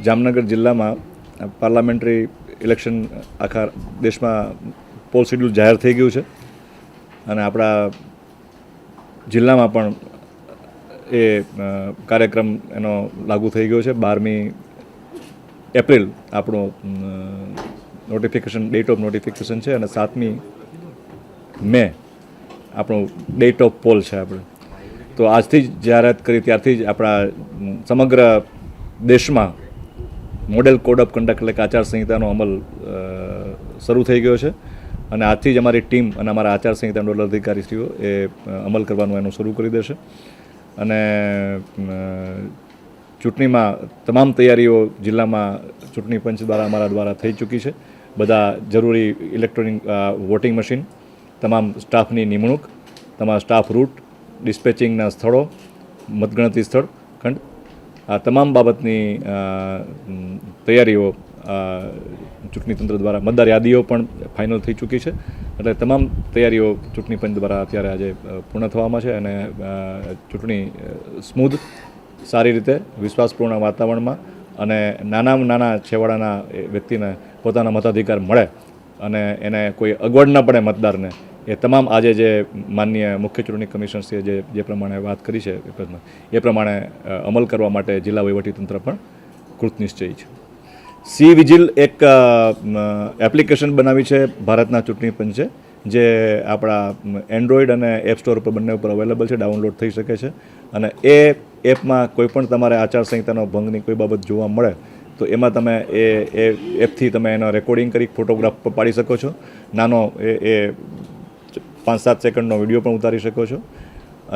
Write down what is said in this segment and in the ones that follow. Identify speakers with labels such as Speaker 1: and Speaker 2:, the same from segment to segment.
Speaker 1: જામનગર જિલ્લામાં parliamentary election આખા દેશમાં પોલ શેડ્યુલ જાહેર થઈ ગયું છે અને આપણા જિલ્લામાં પણ એ કાર્યક્રમ એનો લાગુ થઈ ગયો છે. 12મી એપ્રિલ આપણો નોટિફિકેશન ડેટ ઓફ નોટિફિકેશન છે અને 7મી મે આપણું ડેટ ઓફ પોલ છે. આપણે તો આજથી જ જાહેરાત કરી ત્યારથી જ આપણા સમગ્ર દેશમાં મોડેલ કોડ ઓફ કન્ડક્ટ એટલે કે આચારસંહિતાનો અમલ શરૂ થઈ ગયો છે અને આજથી જ અમારી ટીમ અને અમારા આચારસંહિતા નોડલ અધિકારીશ્રીઓ એ અમલ કરવાનું એનું શરૂ કરી દેશે અને ચૂંટણીમાં તમામ તૈયારીઓ જિલ્લામાં ચૂંટણી પંચ દ્વારા અમારા દ્વારા થઈ ચૂકી છે. બધા જરૂરી ઇલેક્ટ્રોનિક વોટિંગ મશીન, તમામ સ્ટાફની નિમણૂક, તમામ સ્ટાફ રૂટ, ડિસ્પેચિંગના સ્થળો, મતગણતરી સ્થળ ખંડ, આ તમામ બાબતની તૈયારીઓ ચૂંટણી તંત્ર દ્વારા, મતદાર યાદીઓ પણ ફાઇનલ થઈ ચૂકી છે. એટલે તમામ તૈયારીઓ ચૂંટણી પંચ દ્વારા અત્યારે આજે પૂર્ણ થવામાં છે અને ચૂંટણી સ્મૂધ, સારી રીતે, વિશ્વાસપૂર્ણ વાતાવરણમાં અને નાનામાં નાના છેવાડાના વ્યક્તિને પોતાના મતાધિકાર મળે અને એને કોઈ અગવડ ન પડે મતદારને, એ તમામ આજે જે માનનીય મુખ્ય ચૂંટણી કમિશનશ્રીએ જે પ્રમાણે વાત કરી છે એ પ્રમાણે અમલ કરવા માટે જિલ્લા વહીવટીતંત્ર પણ કૃતનિશ્ચયી છે. સી વિજિલ એક એપ્લિકેશન બનાવી છે ભારતના ચૂંટણી પંચે, જે આપણા એન્ડ્રોઈડ અને એપ સ્ટોર ઉપર બંને ઉપર અવેલેબલ છે, ડાઉનલોડ થઈ શકે છે અને એ એપમાં કોઈ પણ તમારે આચારસંહિતાનો ભંગની કોઈ બાબત જોવા મળે તો એમાં તમે એ એપથી તમે એનો રેકોર્ડિંગ કરી ફોટોગ્રાફ પાડી શકો છો, નાનો એ 5-7 સેકન્ડનો વિડીયો પણ ઉતારી શકો છો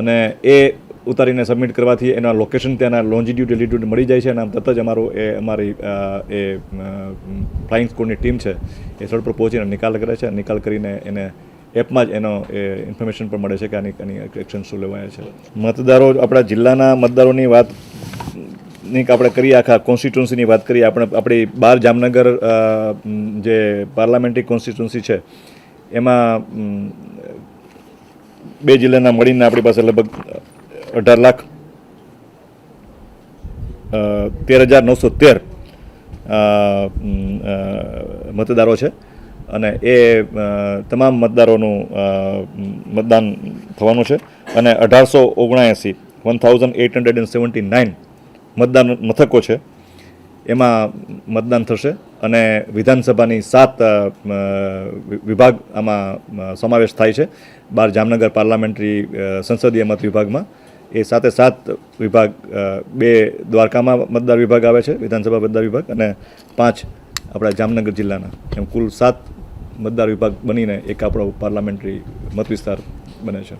Speaker 1: અને એ ઉતારીને સબમિટ કરવાથી એના લોકેશન ત્યાંના લોન્જિટ્યુડ એલિટ્યુડ મળી જાય છે અને આમ તરત જ અમારી ફ્લાઇંગ સ્કોડની ટીમ છે એ સ્થળ પર પહોંચીને નિકાલ કરે છે. નિકાલ કરીને એને એપમાં જ એનો ઇન્ફોર્મેશન પણ મળે છે કે આની એક્શન શું લેવાયા છે. મતદારો, આપણા જિલ્લાના મતદારોની વાતની આપણે કરીએ, આખા કોન્સ્ટિટ્યુન્સીની વાત કરીએ, આપણી 12 જામનગર જે પાર્લામેન્ટરી કોન્સ્ટિટ્યુન્સી છે એમાં 2 જિલ્લાના મળીને આપણી પાસે લગભગ 18,13,913 મતદારો છે અને એ તમામ મતદારોનું મતદાન થવાનું છે અને 1879 મતદાન મથકો છે એમાં મતદાન થશે અને વિધાનસભાની 7 વિભાગ આમાં સમાવેશ થાય છે. 12 જામનગર પાર્લામેન્ટરી સંસદીય મત વિભાગમાં એ 7 વિભાગ, 2 દ્વારકામાં મતદાર વિભાગ આવે છે, વિધાનસભા મતદાર વિભાગ, અને 5 આપણા જામનગર જિલ્લાના, એમ કુલ 7 મતદાર વિભાગ બનીને એક આપણો પાર્લામેન્ટરી મત વિસ્તાર બને છે.